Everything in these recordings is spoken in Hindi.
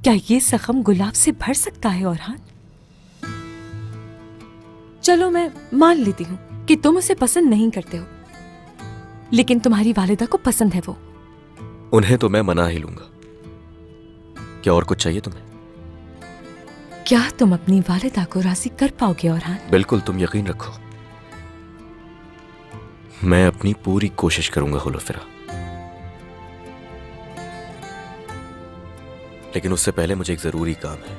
क्या ये जख्म गुलाब से भर सकता है औरहान? चलो मैं मान लेती हूँ कि तुम उसे पसंद नहीं करते हो, लेकिन तुम्हारी वालिदा को पसंद है वो। उन्हें तो मैं मना ही लूंगा। क्या और कुछ चाहिए तुम्हें? क्या तुम अपनी वालिदा को राजी कर पाओगे औरहान? बिल्कुल, तुम यकीन रखो, मैं अपनी पूरी कोशिश करूंगा हुलफिरा। लेकिन उससे पहले मुझे एक जरूरी काम है।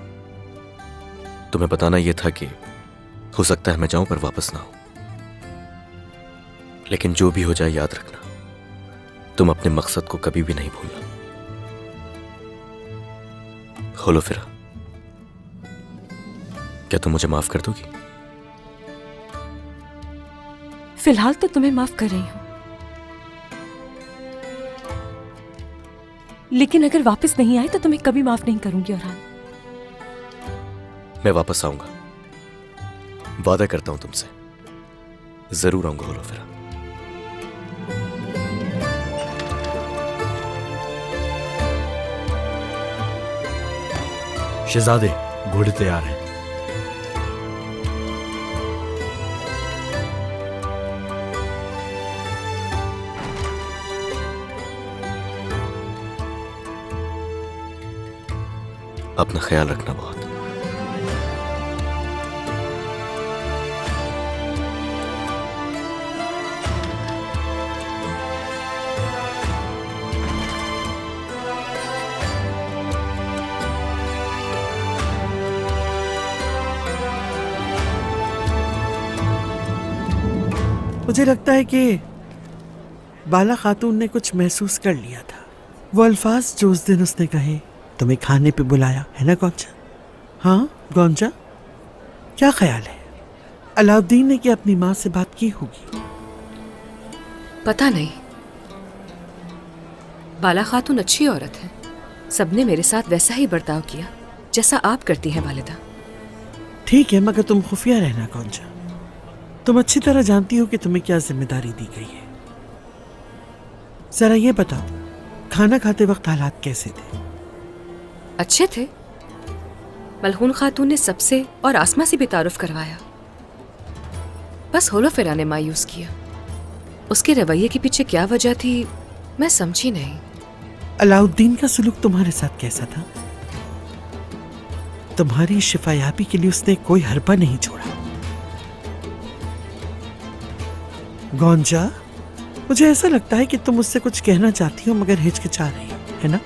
तुम्हें बताना यह था कि हो सकता है मैं जाऊं पर वापस ना हो, लेकिन जो भी हो जाए याद रखना, तुम अपने मकसद को कभी भी नहीं भूलना। हुलफिरा, क्या तुम मुझे माफ कर दोगी? फिलहाल तो तुम्हें माफ कर रही हूं, लेकिन अगर वापस नहीं आए तो तुम्हें कभी माफ नहीं करूंगी औरहान। मैं वापस आऊंगा, वादा करता हूं तुमसे, जरूर आऊंगा हुलफिरा। शहजादे, घोड़े तैयार हैं। अपना ख्याल रखना बहुत। मुझे लगता है कि बाला खातून ने कुछ महसूस कर लिया था। वो अल्फाज जो उस दिन उसने कहे, तुम्हें खाने पे बुलाया है ना गोंजा? हाँ गोंजा, क्या ख्याल है? अलाउद्दीन ने क्या अपनी माँ से बात की होगी? पता नहीं। बाला खातून अच्छी औरत है, सबने मेरे साथ वैसा ही बर्ताव किया जैसा आप करती हैं वालिदा। ठीक है, मगर तुम खुफिया रहना गोंजा। तुम अच्छी तरह जानती हो कि तुम्हें क्या जिम्मेदारी दी गई है। जरा ये बताओ, खाना खाते वक्त हालात कैसे थे? अच्छे थे। मलहून खातून ने सबसे और आसमा से भी तारुफ करवाया। बस हुलफिरा ने मायूस किया। उसके रवैये के पीछे क्या वजह थी मैं समझी नहीं। अलाउद्दीन का सुलूक तुम्हारे साथ कैसा था? तुम्हारी शिफायाबी के लिए उसने कोई हरबा नहीं छोड़ा। गोंजा, मुझे ऐसा लगता है कि तुम मुझसे कुछ कहना चाहती हो मगर हिचकिचा रही हो, है ना?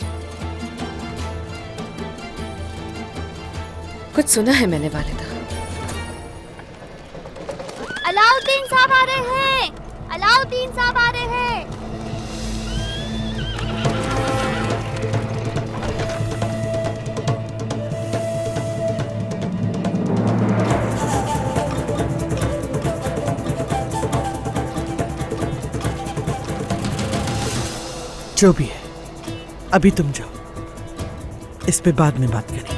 कुछ सुना है मैंने वालिदा। अलाउद्दीन साहब आ रहे हैं, अलाउद्दीन साहब आ रहे हैं। जो भी है, अभी तुम जाओ, इस पे बाद में बात करेंगे।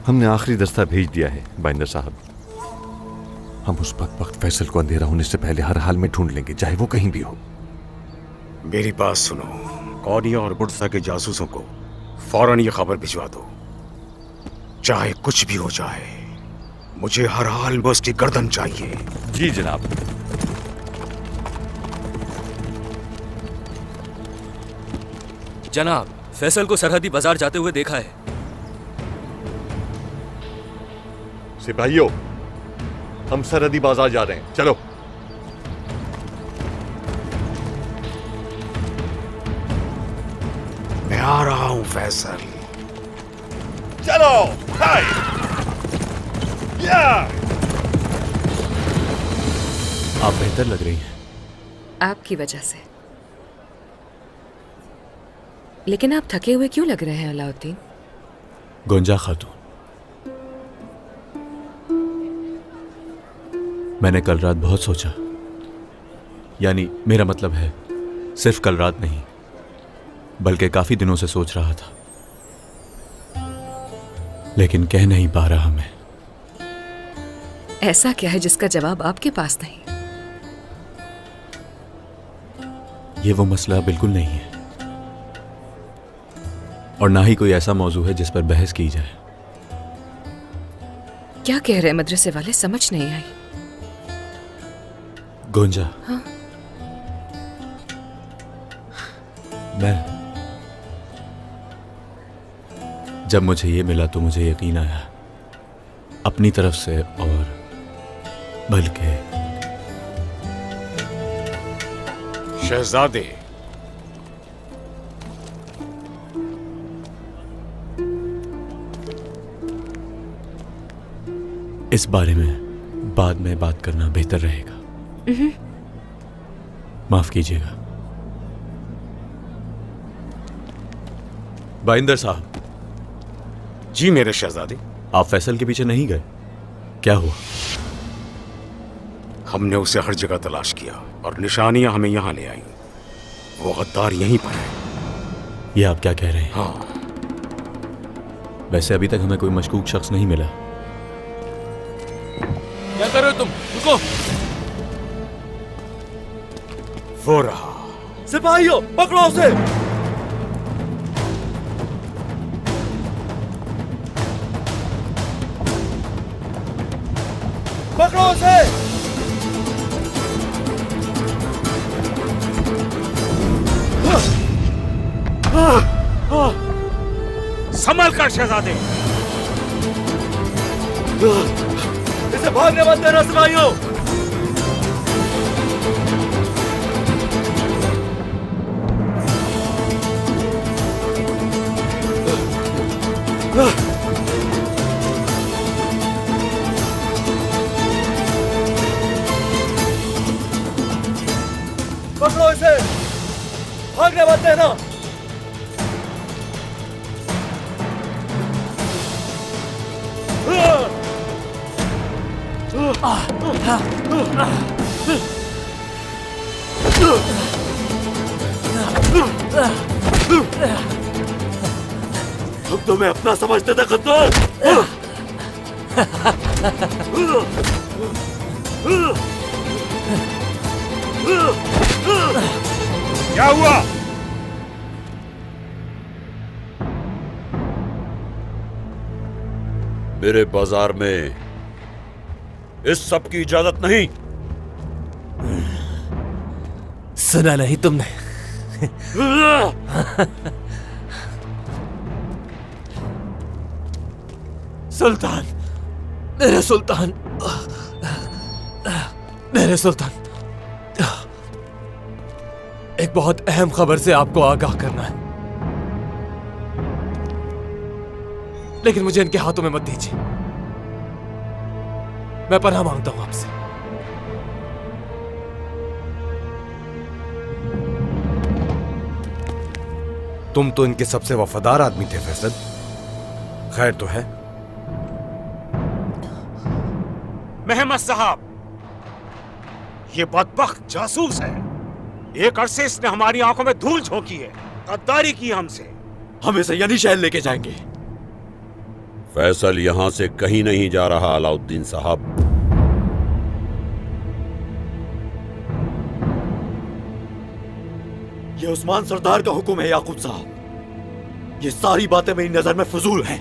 हमने आखिरी दस्ता भेज दिया है बाइंदर साहब। हम उस बदबख्त फैसल को अंधेरा होने से पहले हर हाल में ढूंढ लेंगे, चाहे वो कहीं भी हो। मेरी बात सुनो, कौनिया और बुर्सा के जासूसों को फौरन ये खबर भिजवा दो। चाहे कुछ भी हो जाए, मुझे हर हाल में उसकी गर्दन चाहिए। जी जनाब। जनाब, फैसल को सरहदी बाजार जाते हुए देखा है। सिपाहियों, हम सरहदी बाजार जा रहे हैं, चलो। मैं आ रहा हूं फैसल। चलो। हाय या। आप बेहतर लग रही हैं। आपकी वजह से। लेकिन आप थके हुए क्यों लग रहे हैं अलाउद्दीन? गोंजा खातून, मैंने कल रात बहुत सोचा, यानी मेरा मतलब है सिर्फ कल रात नहीं, बल्कि काफी दिनों से सोच रहा था, लेकिन कह नहीं पा रहा मैं। ऐसा क्या है जिसका जवाब आपके पास नहीं? ये वो मसला बिल्कुल नहीं है, और ना ही कोई ऐसा मौजू है जिस पर बहस की जाए। क्या कह रहे हैं मदरसे वाले, समझ नहीं आई। गुंजा, हाँ? जब मुझे ये मिला तो मुझे यकीन आया, अपनी तरफ से और बल्कि शहजादे, इस बारे में बाद में बात करना बेहतर रहेगा। माफ कीजिएगा। बाइंदर साहब। जी मेरे शहजादे। आप फैसल के पीछे नहीं गए? क्या हुआ? हमने उसे हर जगह तलाश किया और निशानियां हमें यहां ले आई। वो गद्दार यहीं पर है। ये आप क्या कह रहे हैं? हाँ। वैसे अभी तक हमें कोई मशकूक शख्स नहीं मिला। क्या कर रहे हो तुम? रुको। वो रहा। सिपाहियों, पकड़ो उसे। पकड़ो उसे। संभल कर शहजादे। इसे भागने मत देना सिपाहियों। पकड़ो इसे, भागने मत देना। तुम तुम्हें अपना समझते थे गद्दार। क्या हुआ? मेरे बाजार में इस सब की इजाजत नहीं। सुना नहीं तुमने? सुल्तान, मेरे सुल्तान, मेरे सुल्तान, एक बहुत अहम खबर से आपको आगाह करना है, लेकिन मुझे इनके हाथों में मत दीजिए। मैं पनाह मांगता हूं आपसे। तुम तो इनके सबसे वफादार आदमी थे फैसल। खैर तो है। मेहमद साहब, ये बदबख्त जासूस है। एक अरसे इसने हमारी आंखों में धूल झोंकी है, गद्दारी की हमसे। हम इसे यानी शहर लेके जाएंगे। फैसल यहां से कहीं नहीं जा रहा अलाउद्दीन साहब। ये उस्मान सरदार का हुक्म है याकूब साहब। ये सारी बातें मेरी नजर में फजूल हैं।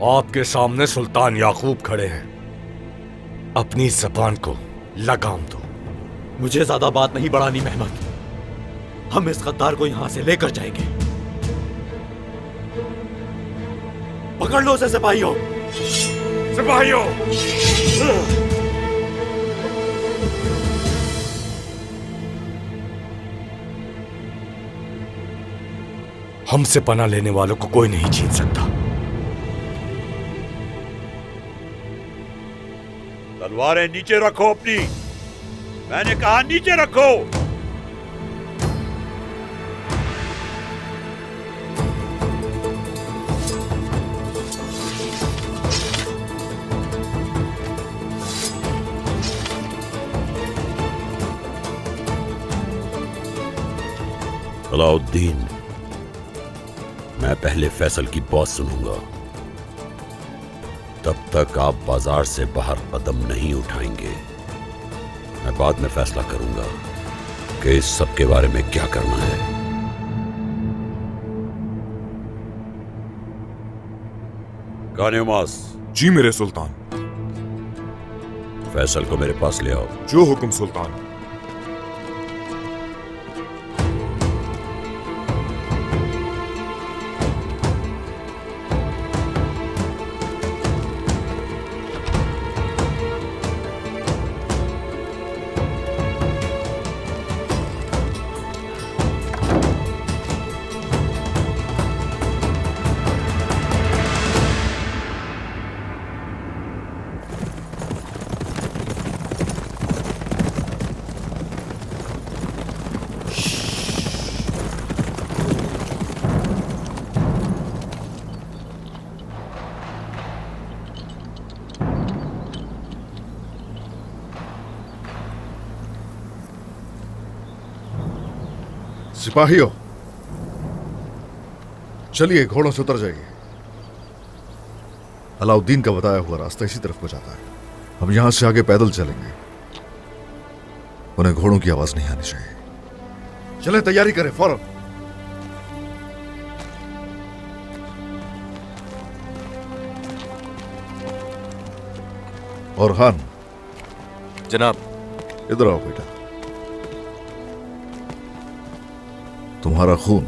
आपके सामने सुल्तान याकूब खड़े हैं। अपनी ज़बान को लगाम दो। मुझे ज्यादा बात नहीं बढ़ानी मेहमद। हम इस गद्दार को यहां से लेकर जाएंगे। पकड़ लो उसे सिपाहियों। सिपाहियों, हमसे पनाह लेने वालों को कोई नहीं छीन सकता। तलवारें नीचे रखो अपनी। मैंने कहा नीचे रखो। अलाउद्दीन, मैं पहले फैसल की बात सुनूंगा। तब तक आप बाजार से बाहर कदम नहीं उठाएंगे। मैं बाद में फैसला करूंगा कि इस सब के बारे में क्या करना है। कानियमास, जी मेरे सुल्तान। फैसल को मेरे पास ले आओ। जो हुक्म सुल्तान। सिपाहियों, चलिए घोड़ों से उतर जाइए। अलाउद्दीन का बताया हुआ रास्ता इसी तरफ को जाता है। हम यहां से आगे पैदल चलेंगे। उन्हें घोड़ों की आवाज नहीं आनी चाहिए। चले, तैयारी करें फौरन। और खान, जनाब। इधर आओ बेटा। तुम्हारा खून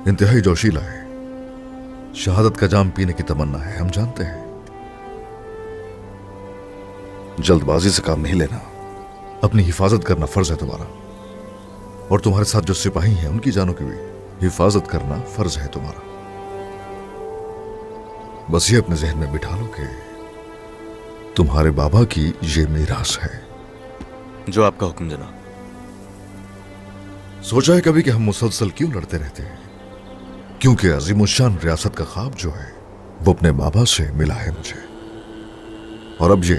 इंतहाई जोशीला है। शहादत का जाम पीने की तमन्ना है, हम जानते हैं। जल्दबाजी से काम नहीं लेना। अपनी हिफाजत करना फर्ज है तुम्हारा। और तुम्हारे साथ जो सिपाही हैं उनकी जानों की भी हिफाजत करना फर्ज है तुम्हारा। बस ये अपने जहन में बिठा लो कि तुम्हारे बाबा की ये मीरास है। जो आपका हुक्म जनाब। सोचा है कभी कि हम मुसलसल क्यों लड़ते रहते हैं? क्योंकि अजीमुशान रियासत का ख्वाब जो है वो अपने बाबा से मिला है मुझे। और अब ये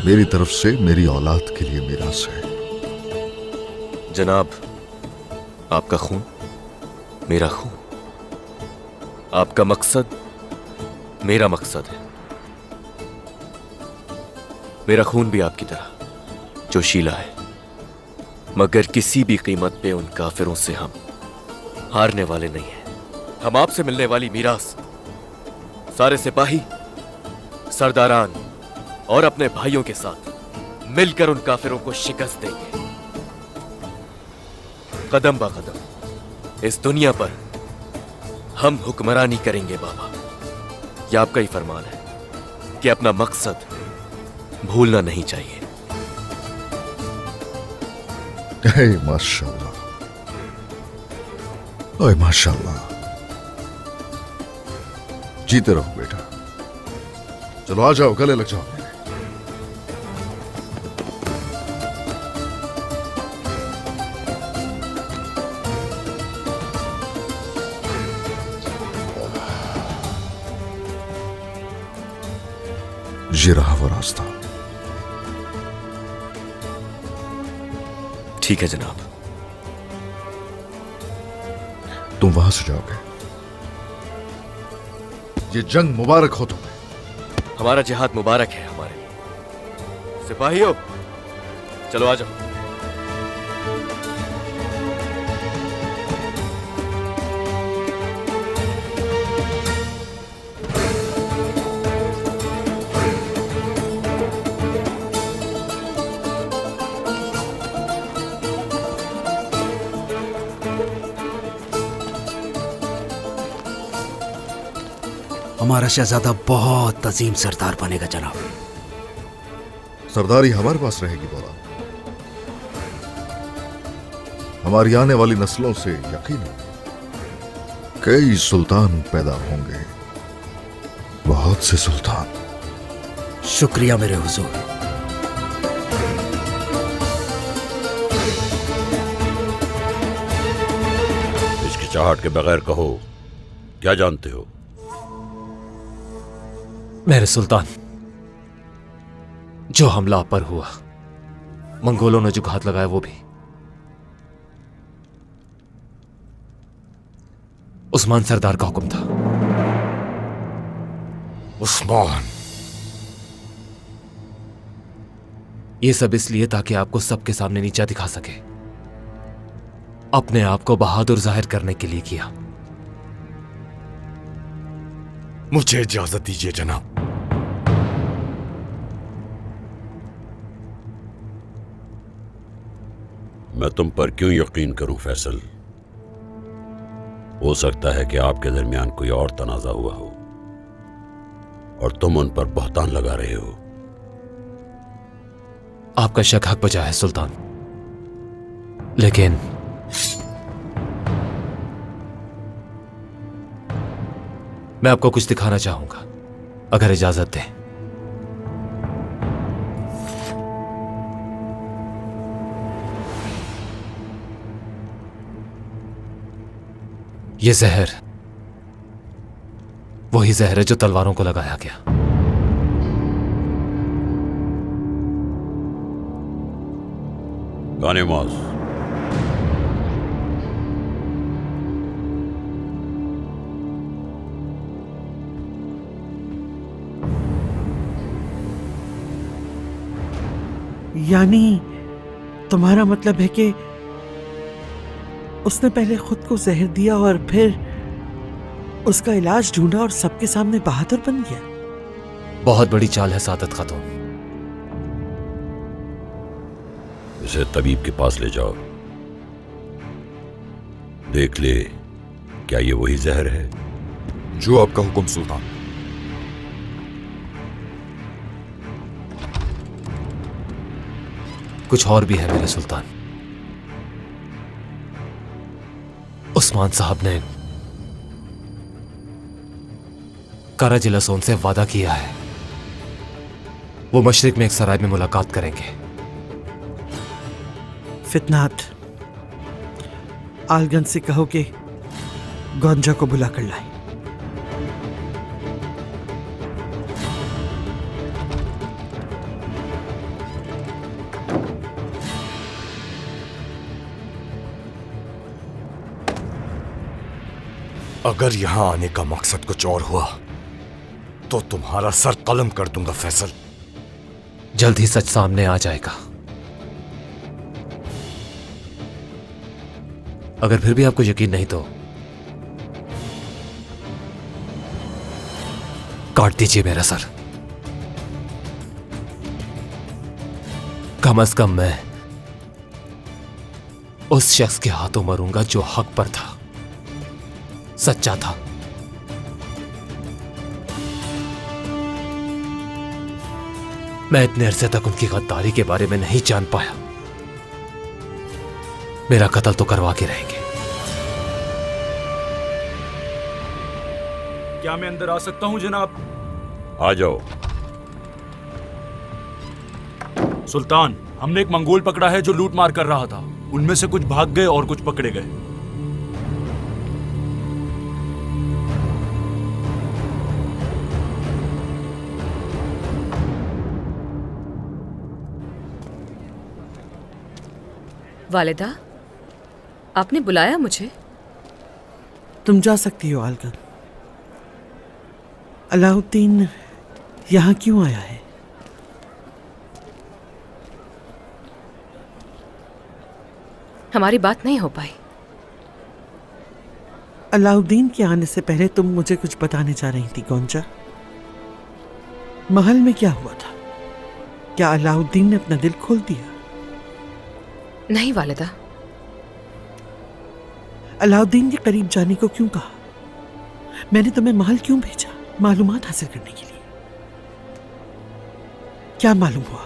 मेरी तरफ से मेरी औलाद के लिए मीरास है। जनाब, आपका खून मेरा खून, आपका मकसद मेरा मकसद है। मेरा खून भी आपकी तरह जोशीला है, मगर किसी भी कीमत पे उन काफिरों से हम हारने वाले नहीं हैं। हम आपसे मिलने वाली मीरास सारे सिपाही, सरदारान और अपने भाइयों के साथ मिलकर उन काफिरों को शिकस्त देंगे। कदम बा कदम इस दुनिया पर हम हुक्मरानी करेंगे बाबा। यह आपका ही फरमान है कि अपना मकसद भूलना नहीं चाहिए। माशाल्लाह, ओए माशाल्लाह। जीते रहो बेटा। चलो आ जाओ, गले लग जाओ मेरे। ये रहा वो रास्ता। ठीक है जनाब। तुम वहां से जाओगे। ये जंग मुबारक हो तुम्हें। हमारा जिहाद मुबारक है हमारे लिए। सिपाहियों, चलो आ जाओ। हमारा शहजादा बहुत अजीम सरदार बनेगा जनाब। सरदारी हमारे पास रहेगी बोला। हमारी आने वाली नस्लों से यकीनन कई सुल्तान पैदा होंगे, बहुत से सुल्तान। शुक्रिया मेरे हुजूर। हिचकिचाहट के बगैर कहो, क्या जानते हो? मेरे सुल्तान, जो हमला पर हुआ, मंगोलों ने जो घात लगाया वो भी उस्मान सरदार का हुक्म था। उस्मान, ये सब इसलिए ताकि आपको सबके सामने नीचा दिखा सके, अपने आप को बहादुर जाहिर करने के लिए किया। मुझे इजाजत दीजिए जनाब। मैं तुम पर क्यों यकीन करूं फैसल? हो सकता है कि आपके दरमियान कोई और तनाजा हुआ हो और तुम उन पर बहतान लगा रहे हो। आपका शक हक बजा है सुल्तान, लेकिन मैं आपको कुछ दिखाना चाहूंगा, अगर इजाजत दें। ये जहर वही जहर है जो तलवारों को लगाया गया। गानेमाज, यानी तुम्हारा मतलब है कि उसने पहले खुद को जहर दिया और फिर उसका इलाज ढूंढा और सबके सामने बहादुर बन गया। बहुत बड़ी चाल है सादत खातून। इसे तबीब के पास ले जाओ, देख ले क्या ये वही जहर है। जो आपका हुक्म सुल्तान। कुछ और भी है मेरे सुल्तान। उस्मान साहब ने कराजिलासोन से वादा किया है, वो मशरिक में एक सराय में मुलाकात करेंगे। फितनात, आलगन से कहो कि गौंजा को बुला कर लाए। अगर यहां आने का मकसद कुछ और हुआ तो तुम्हारा सर कलम कर दूंगा फैसल। जल्द ही सच सामने आ जाएगा। अगर फिर भी आपको यकीन नहीं तो काट दीजिए मेरा सर। कम से कम मैं उस शख्स के हाथों मरूंगा जो हक पर था, सच्चा था। मैं इतने अरसे तक उनकी गद्दारी के बारे में नहीं जान पाया। मेरा कत्ल तो करवा के रहेंगे। क्या मैं अंदर आ सकता हूं जनाब? आ जाओ। सुल्तान, हमने एक मंगोल पकड़ा है जो लूट मार कर रहा था। उनमें से कुछ भाग गए और कुछ पकड़े गए। वालिदा, आपने बुलाया मुझे? तुम जा सकती हो आलगन। अलाउद्दीन यहां क्यों आया है? हमारी बात नहीं हो पाई। अलाउद्दीन के आने से पहले तुम मुझे कुछ बताने जा रही थी गौंजा। महल में क्या हुआ था? क्या अलाउद्दीन ने अपना दिल खोल दिया? नहीं वालिदा। अलाउद्दीन के करीब जाने को क्यों कहा? मैंने तुम्हें महल क्यों भेजा? मालूमात हासिल करने के लिए। क्या मालूम हुआ?